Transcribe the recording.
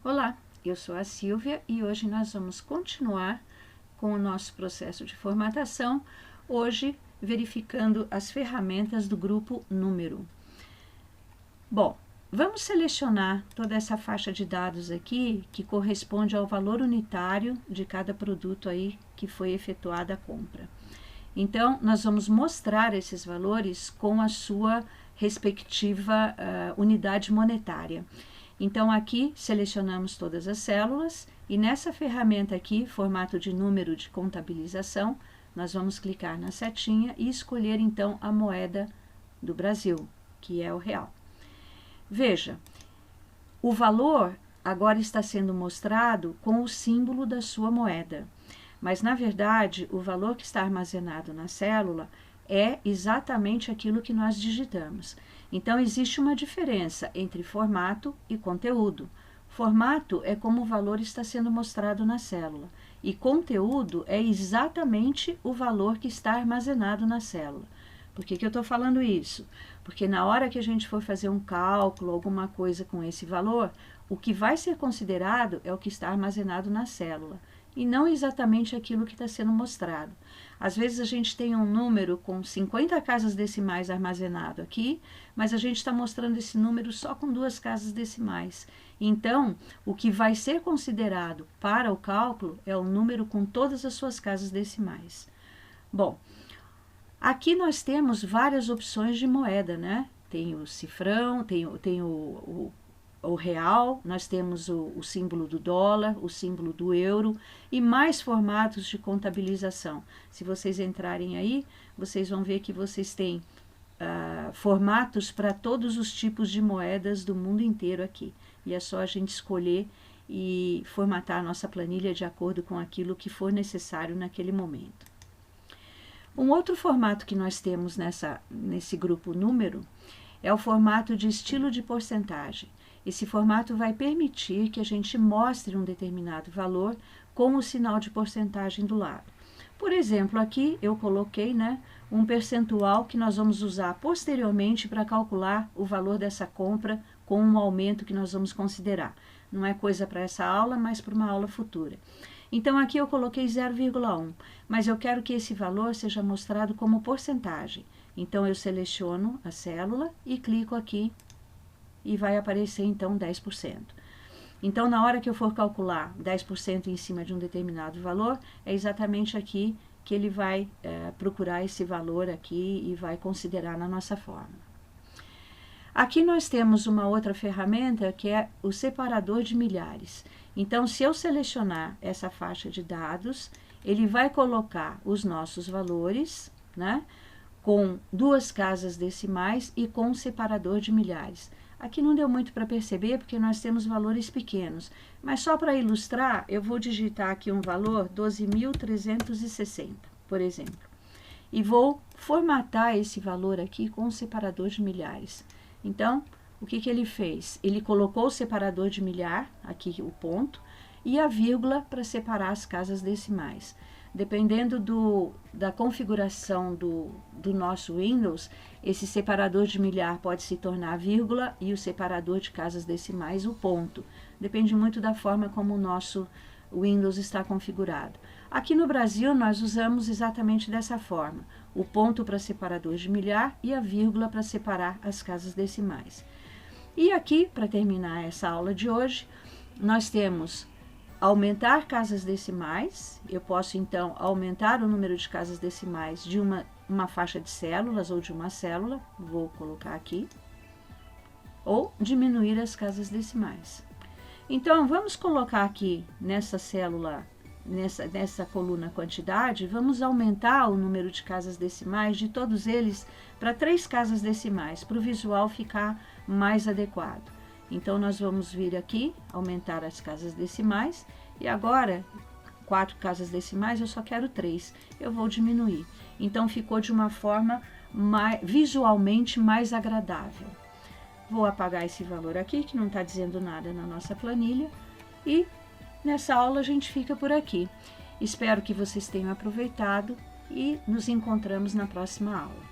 Olá, eu sou a Silvia e hoje nós vamos continuar com o nosso processo de formatação, hoje verificando as ferramentas do grupo número. Bom, vamos selecionar toda essa faixa de dados aqui que corresponde ao valor unitário de cada produto aí que foi efetuada a compra. Então, nós vamos mostrar esses valores com a sua respectiva unidade monetária. Então, aqui selecionamos todas as células e nessa ferramenta aqui, formato de número de contabilização, nós vamos clicar na setinha e escolher então a moeda do Brasil, que é o real. Veja, o valor agora está sendo mostrado com o símbolo da sua moeda, mas na verdade o valor que está armazenado na célula é exatamente aquilo que nós digitamos. Então, existe uma diferença entre formato e conteúdo. Formato é como o valor está sendo mostrado na célula, e conteúdo é exatamente o valor que está armazenado na célula. Por que eu estou falando isso? Porque na hora que a gente for fazer um cálculo, alguma coisa com esse valor, o que vai ser considerado é o que está armazenado na célula, e não exatamente aquilo que está sendo mostrado. Às vezes a gente tem um número com 50 casas decimais armazenado aqui, mas a gente está mostrando esse número só com 2 casas decimais. Então, o que vai ser considerado para o cálculo é o número com todas as suas casas decimais. Bom, aqui nós temos várias opções de moeda, né? Tem o cifrão, tem o real, nós temos o símbolo do dólar, o símbolo do euro e mais formatos de contabilização. Se vocês entrarem aí, vocês vão ver que vocês têm formatos para todos os tipos de moedas do mundo inteiro aqui. E é só a gente escolher e formatar a nossa planilha de acordo com aquilo que for necessário naquele momento. Um outro formato que nós temos nesse grupo número é o formato de estilo de porcentagem. Esse formato vai permitir que a gente mostre um determinado valor com o sinal de porcentagem do lado. Por exemplo, aqui eu coloquei um percentual que nós vamos usar posteriormente para calcular o valor dessa compra com um aumento que nós vamos considerar. Não é coisa para essa aula, mas para uma aula futura. Então, aqui eu coloquei 0,1, mas eu quero que esse valor seja mostrado como porcentagem. Então, eu seleciono a célula e clico aqui e vai aparecer, então, 10%. Então, na hora que eu for calcular 10% em cima de um determinado valor, é exatamente aqui que ele vai procurar esse valor aqui e vai considerar na nossa fórmula. Aqui nós temos uma outra ferramenta que é o separador de milhares. Então, se eu selecionar essa faixa de dados, ele vai colocar os nossos valores, com 2 casas decimais e com um separador de milhares. Aqui não deu muito para perceber porque nós temos valores pequenos, mas só para ilustrar, eu vou digitar aqui um valor 12.360, por exemplo, e vou formatar esse valor aqui com um separador de milhares. Então, o que ele fez? Ele colocou o separador de milhar, aqui o ponto, e a vírgula para separar as casas decimais. Dependendo da configuração do nosso Windows, esse separador de milhar pode se tornar vírgula e o separador de casas decimais o ponto. Depende muito da forma como o nosso Windows está configurado. Aqui no Brasil, nós usamos exatamente dessa forma. O ponto para separador de milhar e a vírgula para separar as casas decimais. E aqui, para terminar essa aula de hoje, nós temos aumentar casas decimais. Eu posso, então, aumentar o número de casas decimais de uma faixa de células ou de uma célula. Vou colocar aqui. Ou diminuir as casas decimais. Então, vamos colocar aqui nessa célula, nessa coluna quantidade, vamos aumentar o número de casas decimais de todos eles para 3 casas decimais, para o visual ficar mais adequado. Então, nós vamos vir aqui, aumentar as casas decimais, e agora, 4 casas decimais, eu só quero 3, eu vou diminuir. Então, ficou de uma forma visualmente mais agradável. Vou apagar esse valor aqui, que não está dizendo nada na nossa planilha, e nessa aula a gente fica por aqui. Espero que vocês tenham aproveitado e nos encontramos na próxima aula.